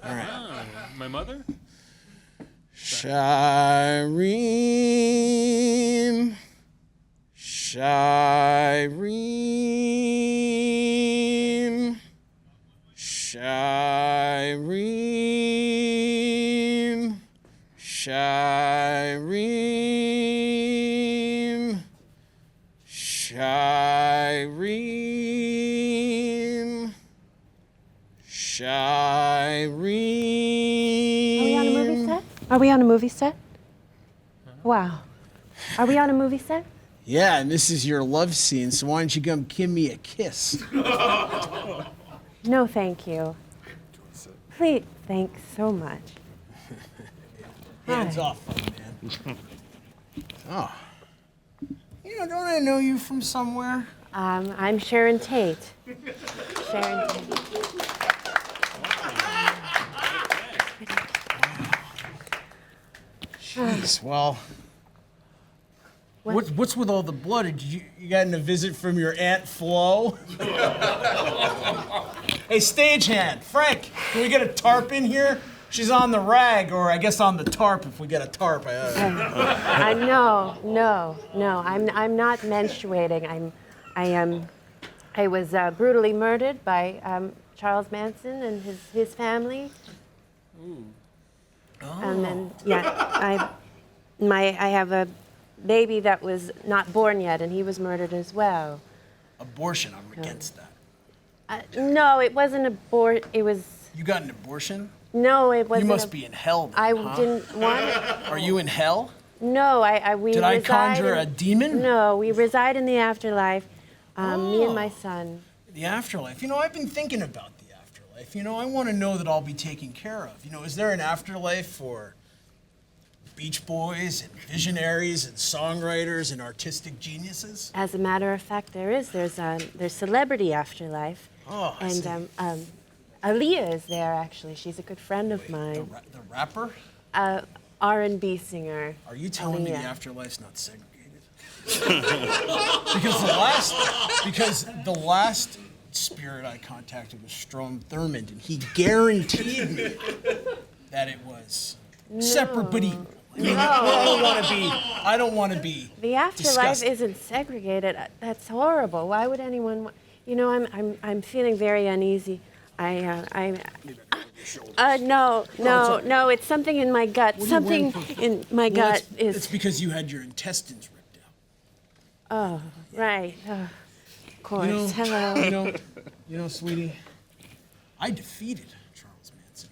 S3: All right.
S4: Oh, my mother?
S3: Shireen. Shireen. Shireen. Shireen. Shireen. Shireen.
S13: Are we on a movie set? Wow. Are we on a movie set?
S3: Yeah, and this is your love scene, so why don't you come give me a kiss?
S13: No, thank you. Please, thanks so much.
S3: Hands
S13: Hi.
S3: off, man. Oh. You know, don't I know you from somewhere?
S13: I'm Sharon Tate. Sharon Tate.
S3: Jeez, well. What's with all the blood? Did you got a visit from your Aunt Flo? Hey, stagehand, Frank, can we get a tarp in here? She's on the rag, or I guess on the tarp if we get a tarp.
S13: No. I'm not menstruating. I was brutally murdered by Charles Manson and his family. And then I have a baby that was not born yet, and he was murdered as well.
S3: Abortion, I'm against that.
S13: No, it wasn't it was.
S3: You got an abortion?
S13: No, it wasn't.
S3: You must be in hell. Then,
S13: I
S3: huh?
S13: didn't want it.
S3: Are you in hell?
S13: No, we
S3: Did I
S13: reside
S3: conjure
S13: in-
S3: a demon?
S13: No, we reside in the afterlife. Me and my son.
S3: The afterlife. You know, I've been thinking about the afterlife. You know, I want to know that I'll be taken care of. You know, is there an afterlife for Beach Boys and visionaries and songwriters and artistic geniuses?
S13: As a matter of fact, there is. There's celebrity afterlife.
S3: Oh, I
S13: and
S3: see.
S13: Aaliyah is there actually. She's a good friend of mine.
S3: The rapper?
S13: R&B singer.
S3: Are you telling me the
S13: Aaliyah.
S3: afterlife's not segregated? because the last spirit I contacted was Strom Thurmond, and he guaranteed me that it was separate but equal. I mean, I don't want to be.
S13: The afterlife
S3: disgusting.
S13: isn't segregated. That's horrible. Why would anyone? You know, I'm feeling very uneasy. No. It's something in my gut. Something in my gut is.
S3: It's because you had your intestines ripped out.
S13: Oh, right. Of course. Hello.
S3: You know, sweetie, I defeated Charles Manson.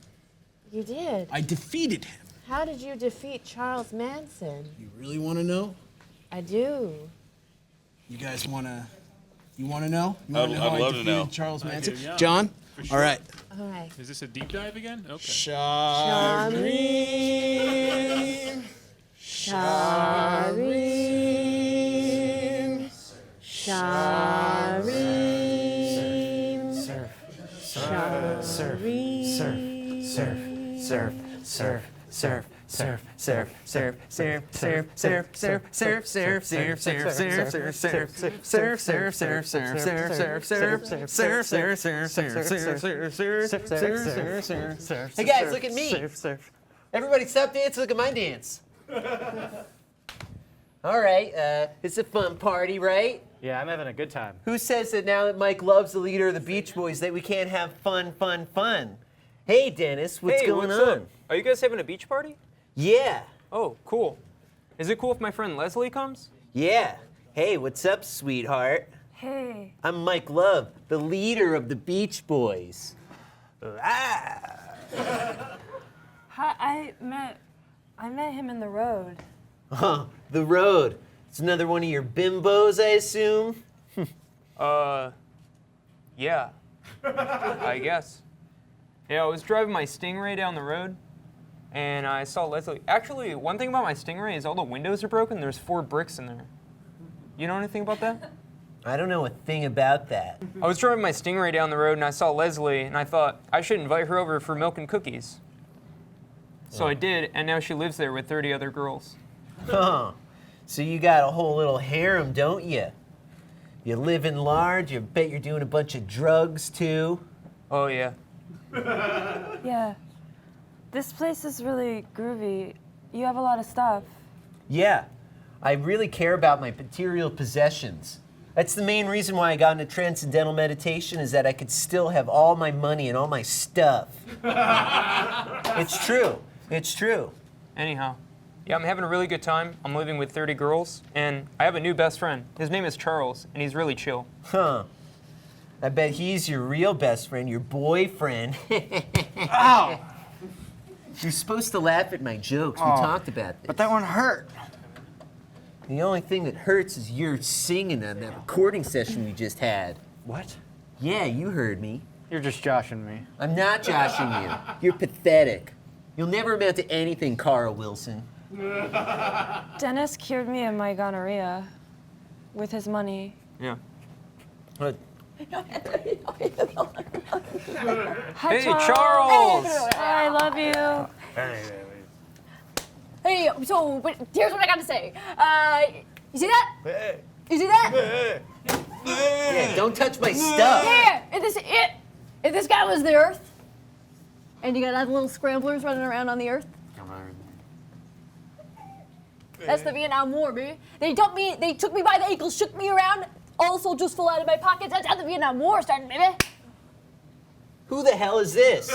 S13: You did.
S3: I defeated him.
S13: How did you defeat Charles Manson?
S3: You really want to know?
S13: I do.
S3: You guys want to? You want to know? You
S10: I'd
S3: wanna how I
S10: love to
S3: defeated
S10: know.
S3: Charles Manson.
S4: do, yeah.
S3: John.
S4: Sure.
S3: All right.
S13: All right.
S4: Is this a deep dive again? Okay.
S3: Shireen. Shireen. Shireen.
S5: Hey guys, look at me. Everybody stop dancing, look at my dance. All right, it's a fun party, right?
S6: Yeah, I'm having a good time.
S5: Who says that now that Mike Love's the leader of the Beach Boys that we can't have fun? Hey, Dennis, what's going on?
S7: Up? Are you guys having a beach party?
S5: Yeah.
S7: Oh, cool. Is it cool if my friend Leslie comes?
S5: Yeah. Hey, what's up, sweetheart?
S14: Hey.
S5: I'm Mike Love, the leader of the Beach Boys.
S14: Hi, I met him in the road.
S5: Huh, the road. It's another one of your bimbos, I assume?
S7: Yeah. I guess. Yeah, I was driving my Stingray down the road, and I saw Leslie. Actually, one thing about my Stingray is all the windows are broken. There's 4 bricks in there. You know anything about that?
S5: I don't know a thing about that.
S7: I was driving my Stingray down the road, and I saw Leslie, and I thought I should invite her over for milk and cookies. So I did, and now she lives there with 30 other girls.
S5: Huh. So you got a whole little harem, don't you? You live in large, you bet you're doing a bunch of drugs, too.
S7: Oh, yeah.
S14: Yeah. This place is really groovy. You have a lot of stuff.
S5: Yeah. I really care about my material possessions. That's the main reason why I got into transcendental meditation, is that I could still have all my money and all my stuff. It's true. It's true.
S7: Anyhow, yeah, I'm having a really good time. I'm living with 30 girls, and I have a new best friend. His name is Charles, and he's really chill.
S5: Huh. I bet he's your real best friend, your boyfriend.
S6: Ow!
S5: You're supposed to laugh at my jokes. We talked about this.
S6: But that one hurt.
S5: The only thing that hurts is your singing on that recording session we just had.
S6: What?
S5: Yeah, you heard me.
S6: You're just joshing me.
S5: I'm not joshing you. You're pathetic. You'll never amount to anything, Carl Wilson.
S14: Dennis cured me of my gonorrhea with his money.
S7: Yeah.
S5: What?
S14: Hi,
S7: Hey, Charles!
S14: I love you.
S15: Hey, so here's what I got to say. You see that? You see that?
S5: Yeah, don't touch my stuff.
S15: Yeah. If this guy was the Earth, and you got other little scramblers running around on the Earth, that's the Vietnam War, baby. They took me by the ankles, shook me around. All soldiers fell out of my pockets. That's how the Vietnam War started, baby.
S5: Who the hell is this?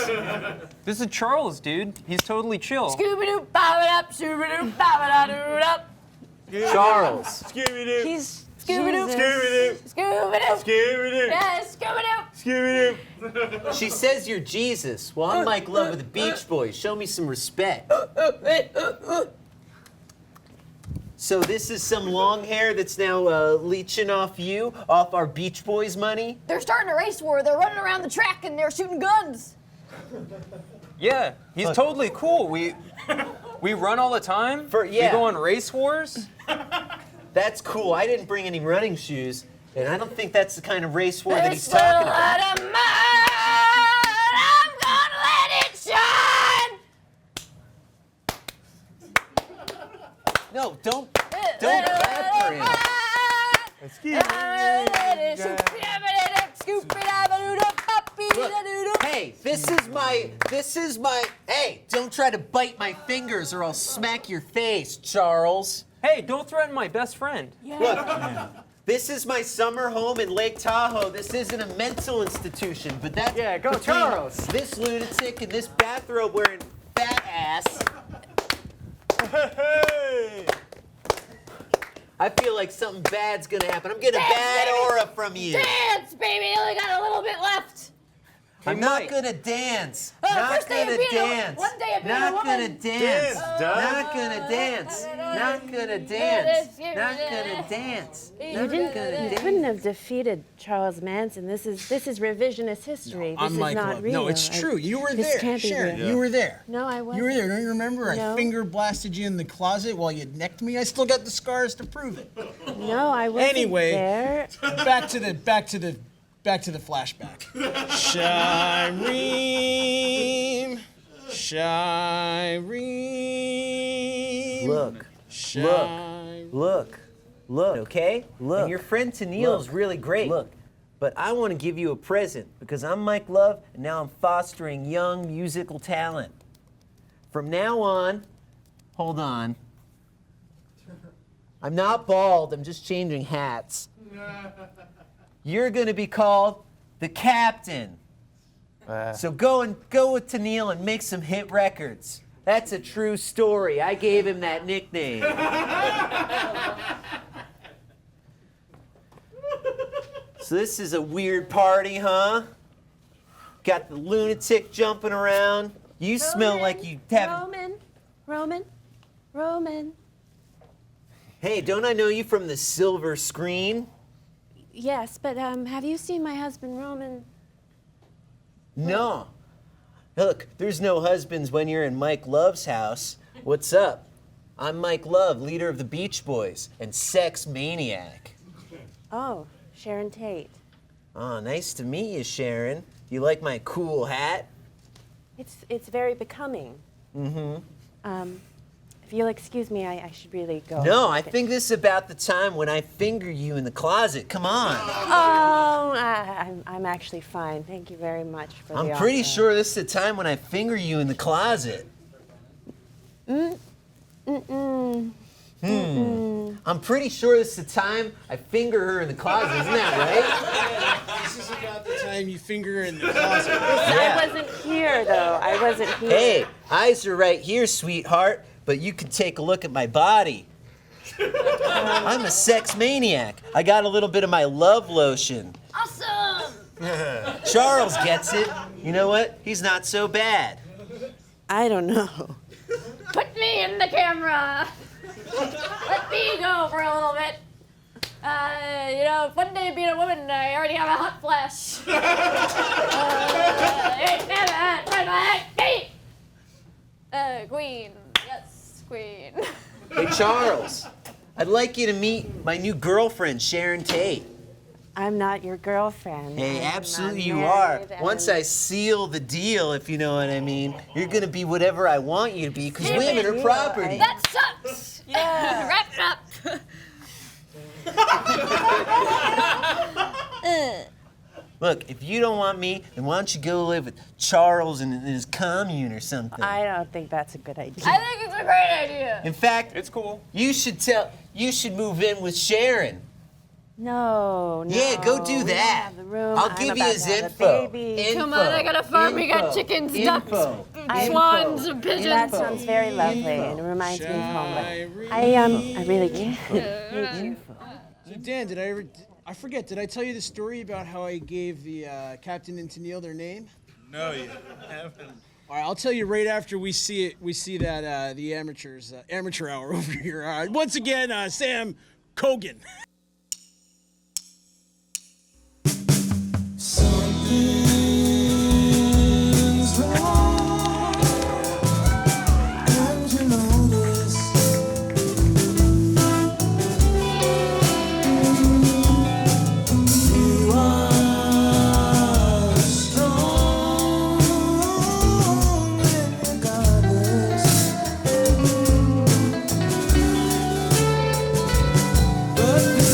S7: This is Charles, dude. He's totally chill.
S15: Scooby-Doo, bob-it-up, shooby-doo, bob-it-up.
S5: Charles.
S8: Scooby-Doo.
S14: He's
S15: Scooby-Doo.
S8: Scooby-Doo.
S15: Scooby-Doo.
S8: Scooby-Doo.
S15: Yeah, Scooby-Doo.
S8: Scooby-Doo.
S5: She says you're Jesus. Well, I'm Mike Love with the Beach Boys. Show me some respect. So this is some long hair that's now leeching off our Beach Boys money?
S15: They're starting a race war. They're running around the track and they're shooting guns.
S7: Yeah, he's totally cool. We run all the time. We go on race wars.
S5: That's cool. I didn't bring any running shoes, and I don't think that's the kind of race war that he's talking about.
S15: I'm gonna let it shine.
S5: No, don't clap for him. Hey, this is my, hey, don't try to bite my fingers or I'll smack your face, Charles.
S7: Hey, don't threaten my best friend.
S5: Look, this is my summer home in Lake Tahoe. This isn't a mental institution, but that's
S6: go
S5: between
S6: Charles.
S5: this lunatic and this bathrobe wearing fat ass.
S8: Hey!
S5: I feel like something bad's gonna happen. I'm getting a bad aura from you.
S15: Dance, baby. You only got a little bit left.
S5: I'm not gonna dance. Not
S15: first day of
S5: gonna
S15: being
S5: dance.
S15: one day of being a
S5: Not
S15: woman.
S5: gonna dance.
S8: Dance,
S5: Not gonna dance. Not gonna dance. Not gonna dance.
S13: You couldn't have defeated Charles Manson. This is revisionist history.
S3: I'm
S13: this
S3: Mike
S13: is not
S3: Love.
S13: real.
S3: No, it's true. You were
S13: this
S3: there,
S13: can't be
S3: Sharon.
S13: real.
S3: You were there.
S13: No, I wasn't.
S3: You were there. Don't you remember?
S13: No.
S3: I finger blasted you in the closet while you necked me. I still got the scars to prove it.
S13: No, I wasn't
S3: Anyway,
S13: there.
S3: back to the flashback. Shireen.
S5: Look, okay? Look. And your friend Tennille's really great. Look. But I want to give you a present because I'm Mike Love and now I'm fostering young musical talent. From now on, hold on. I'm not bald, I'm just changing hats. You're going to be called the Captain. So go with Tennille and make some hit records. That's a true story. I gave him that nickname. So this is a weird party, huh? Got the lunatic jumping around. You smell like you haven't...
S13: Roman.
S5: Hey, don't I know you from the silver screen?
S13: Yes, but have you seen my husband, Roman?
S5: No. Look, there's no husbands when you're in Mike Love's house. What's up? I'm Mike Love, leader of the Beach Boys and sex maniac.
S13: Oh, Sharon Tate.
S5: Oh, nice to meet you, Sharon. You like my cool hat?
S13: It's very becoming.
S5: Mm-hmm.
S13: If you'll excuse me, I should really go.
S5: No, I think this is about the time when I finger you in the closet. Come on.
S13: Oh, I'm actually fine. Thank you very much for the
S5: I'm pretty
S13: offer.
S5: sure this is the time when I finger you in the closet. I'm pretty sure this is the time I finger her in the closet. Isn't that right?
S3: This is about the time you finger her in the closet.
S13: I wasn't here, though. I wasn't here.
S5: Hey, eyes are right here, sweetheart, but you can take a look at my body. I'm a sex maniac. I got a little bit of my love lotion.
S15: Awesome.
S5: Charles gets it. You know what? He's not so bad.
S13: I don't know.
S15: Put me in the camera. Let me go for a little bit. One day being a woman, I already have a hot flash. Queen. Yes, queen.
S5: Hey, Charles, I'd like you to meet my new girlfriend, Sharon Tate.
S13: I'm not your girlfriend.
S5: Hey,
S13: I'm
S5: absolutely you are.
S13: unmarried
S5: Once
S13: and-
S5: I seal the deal, if you know what I mean, you're gonna be whatever I want you to be, because women are property.
S15: That sucks.
S13: Yeah.
S15: Wrap it up.
S5: Look, if you don't want me, then why don't you go live with Charles in his commune or something?
S13: I don't think that's a good idea.
S15: I think it's a great idea.
S5: In fact,
S7: It's cool.
S5: you should move in with Sharon.
S13: No.
S5: Yeah, go do
S13: we don't
S5: that.
S13: have the room.
S5: I'll
S13: I'm
S5: give you
S13: about
S5: his
S13: to have a
S5: info.
S13: baby.
S15: Come on, I got a farm. We got chickens, ducks, swans, and pigeons.
S13: That sounds very lovely, and it reminds me of home. But I really can't.
S3: So Dan, I forget, did I tell you the story about how I gave the Captain and Tennille their name?
S10: No, you haven't.
S3: All right, I'll tell you right after we see it. We see that the amateur hour over here. All right, once again, Sam Kogan.
S11: Something's wrong, and you know this. You are strong, and you got this. But this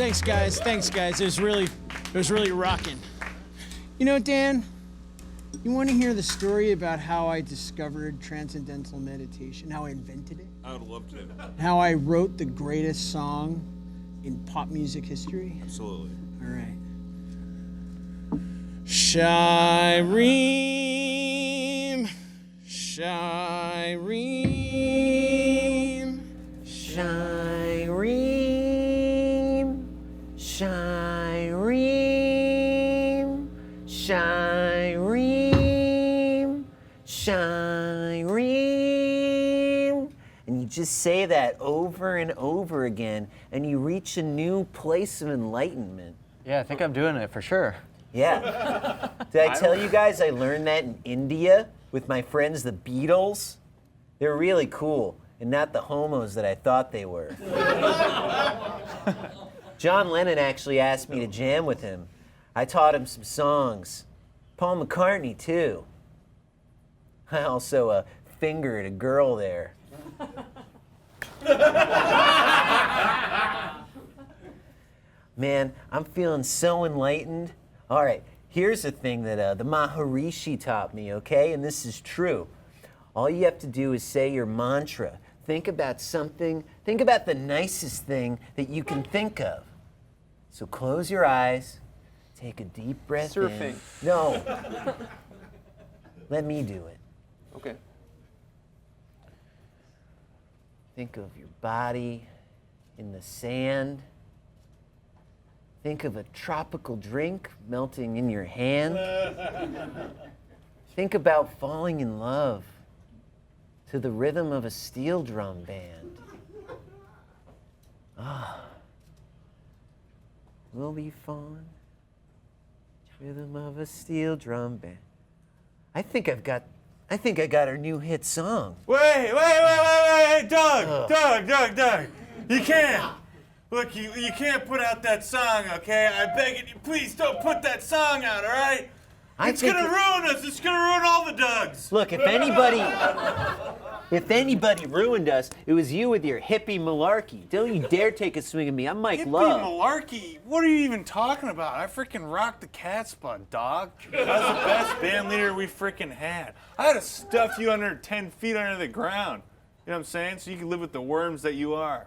S3: Thanks, guys. It was really rocking. You know, Dan, you want to hear the story about how I discovered transcendental meditation, how I invented it?
S10: I would love to.
S3: How I wrote the greatest song in pop music history?
S10: Absolutely.
S3: All right. Shireen, Shireen,
S5: Shireen, Shireen, Shireen, Shireen. And you just say that over and over again, and you reach a new place of enlightenment.
S6: Yeah, I think I'm doing it for sure.
S5: Yeah. Did I tell you guys I learned that in India with my friends, the Beatles? They're really cool, and not the homos that I thought they were. John Lennon actually asked me to jam with him. I taught him some songs. Paul McCartney, too. I also fingered a girl there. Man, I'm feeling so enlightened. All right, here's the thing that the Maharishi taught me, okay? And this is true. All you have to do is say your mantra. Think about something, think about the nicest thing that you can think of. So close your eyes, take a deep breath in.
S7: Surfing.
S5: No. Let me do it.
S7: Okay.
S5: Think of your body in the sand. Think of a tropical drink melting in your hand. Think about falling in love to the rhythm of a steel drum band. Ah. We'll be falling. Rhythm of a steel drum band. I think I got our new hit song.
S8: Wait, Doug, Doug. You can't. Look, you can't put out that song, okay? I beg you, please don't put that song out, all right? It's gonna ruin us. It's gonna ruin all the Dougs.
S5: Look, if anybody ruined us, it was you with your hippie malarkey. Don't you dare take a swing at me. I'm Mike
S8: Hippie
S5: Love.
S8: malarkey? What are you even talking about? I freaking rocked the cat spud, dog. I was the best band leader we freaking had. I had to stuff you under 10 feet under the ground. You know what I'm saying? So you can live with the worms that you are.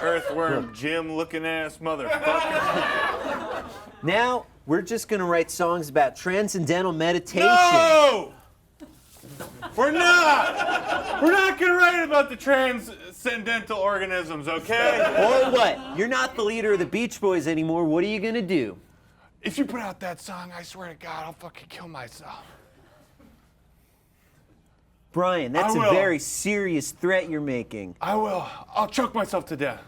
S8: Earthworm, Jim-looking ass motherfucker.
S5: Now, we're just gonna write songs about transcendental meditation.
S8: No! We're not! We're not gonna write about the transcendental organisms, okay?
S5: Or what? You're not the leader of the Beach Boys anymore. What are you gonna do?
S8: If you put out that song, I swear to God, I'll fucking kill myself.
S5: Brian, that's
S8: I
S5: a
S8: will.
S5: very serious threat you're making.
S8: I will. I'll choke myself to death.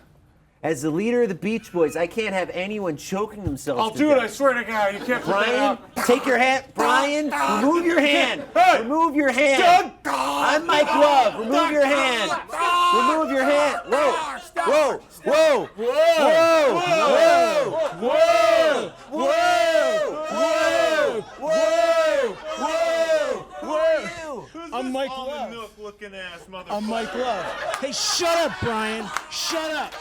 S5: As the leader of the Beach Boys, I can't have anyone choking themselves
S8: I'll
S5: to
S8: do it,
S5: death.
S8: I swear to God. You can't put that
S5: Brian,
S8: out.
S5: take your hand. Brian, remove your hand.
S8: Hey!
S5: Remove your hand. I'm Mike Love. Remove your hand. Remove your hand. Whoa. Whoa. Whoa. Whoa. Whoa. Whoa.
S3: I'm Mike
S8: Almond
S3: Love.
S8: milk looking ass motherfucker.
S3: I'm Mike Love. Hey, shut up, Brian. Shut up.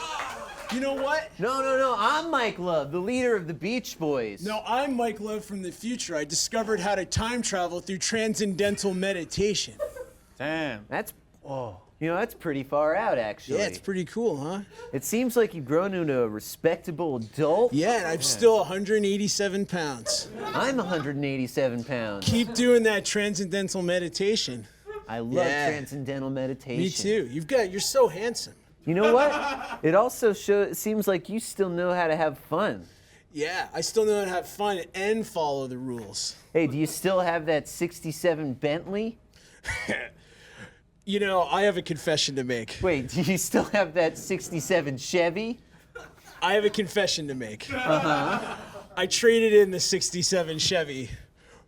S3: You know what?
S5: No. I'm Mike Love, the leader of the Beach Boys.
S3: No, I'm Mike Love from the future. I discovered how to time travel through transcendental meditation.
S8: Damn.
S5: That's that's pretty far out, actually.
S3: Yeah, it's pretty cool, huh?
S5: It seems like you've grown into a respectable adult.
S3: Yeah, and I'm still 187 pounds.
S5: I'm 187 pounds.
S3: Keep doing that transcendental meditation.
S5: I love transcendental meditation.
S3: Me too. You're so handsome.
S5: You know what? It also seems like you still know how to have fun.
S3: Yeah, I still know how to have fun and follow the rules.
S5: Hey, do you still have that 67 Bentley?
S3: You know, I have a confession to make.
S5: Wait, do you still have that 67 Chevy?
S3: I have a confession to make. I traded in the 67 Chevy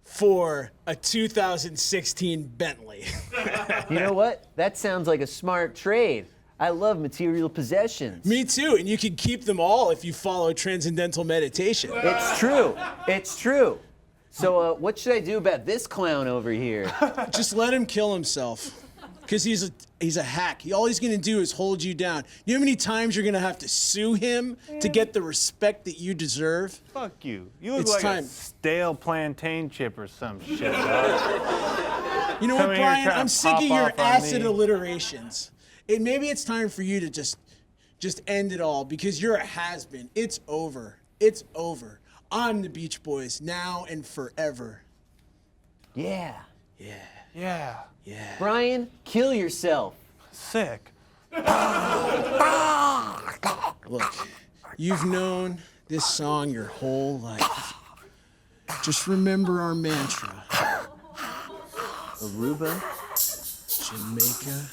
S3: for a 2016 Bentley.
S5: You know what? That sounds like a smart trade. I love material possessions.
S3: Me too, and you can keep them all if you follow transcendental meditation.
S5: It's true. It's true. So what should I do about this clown over here?
S3: Just let him kill himself. because he's a hack. All he's gonna do is hold you down. You know how many times you're gonna have to sue him to get the respect that you deserve?
S8: Fuck you. You look
S3: It's
S8: like
S3: time.
S8: a stale plantain chip or some shit. Dog.
S3: You know what,
S8: Coming here
S3: Brian?
S8: trying
S3: I'm
S8: to
S3: sick of
S8: pop
S3: your
S8: off on
S3: acid
S8: me.
S3: alliterations. Maybe it's time for you to just end it all because you're a has-been. It's over. It's over. I'm the Beach Boys now and forever.
S5: Yeah.
S3: Yeah.
S8: Yeah.
S3: Yeah.
S5: Brian, kill yourself.
S8: Sick.
S3: Look, you've known this song your whole life. Just remember our mantra.
S5: Aruba,
S3: Jamaica.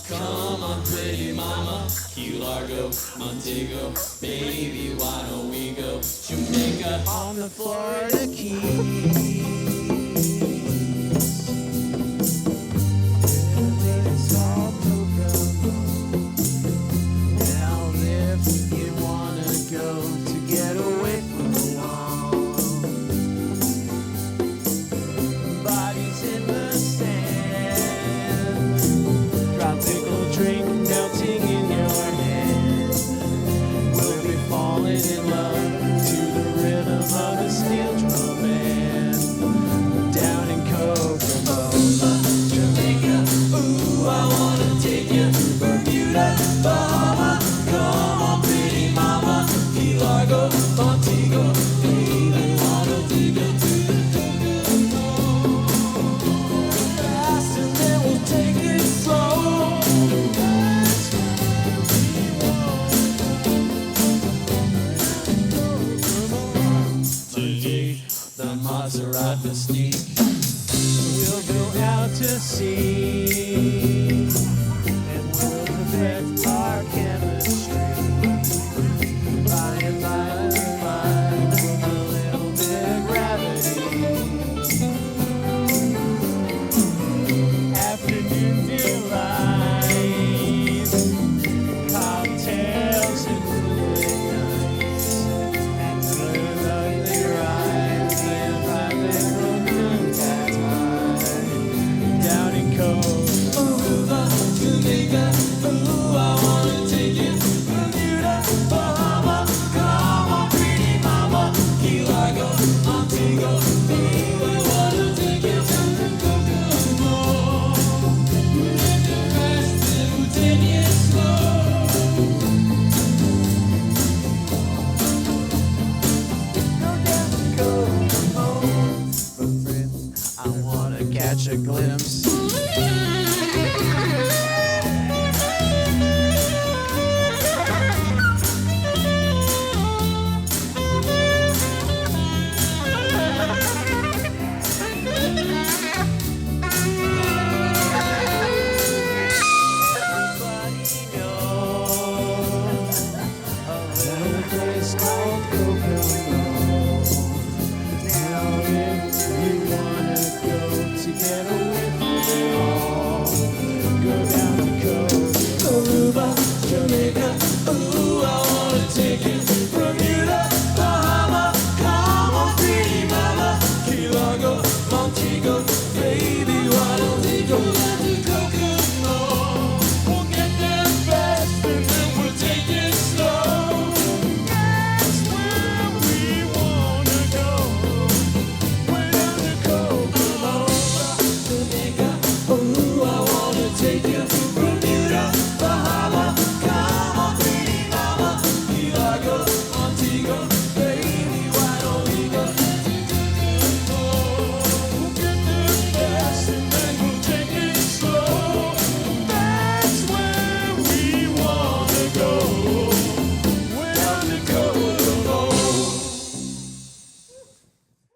S11: Come on, pretty mama, Key Largo, Montego, baby, why don't we go Jamaica
S3: on the Florida Keys. Now if you wanna go to get away from the wall, bodies in the sand, tropical drink melting in your hand. We'll be falling in love to the rhythm of a steel drum band. Down in Kokomo, Jamaica, ooh, I wanna take you. Bermuda, Bahama, come on, pretty mama. Key Largo, Montego, baby, wanna take you to the fast and then we'll take it slow. The Maserati Mystique. We'll go out to sea and we'll perfect our chemistry. By and by, with a little bit of gravity. Afternoon delight, cocktails and good nights, and good ugly rides and private down in Aruba, Jamaica, ooh, I wanna take you. Bermuda, Bahama, come on, pretty mama. Key Largo, Montego, baby, I wanna take you to the Kokomo. With the rest, we'll take it slow. Go down to Kokomo, but friends, I wanna catch a glimpse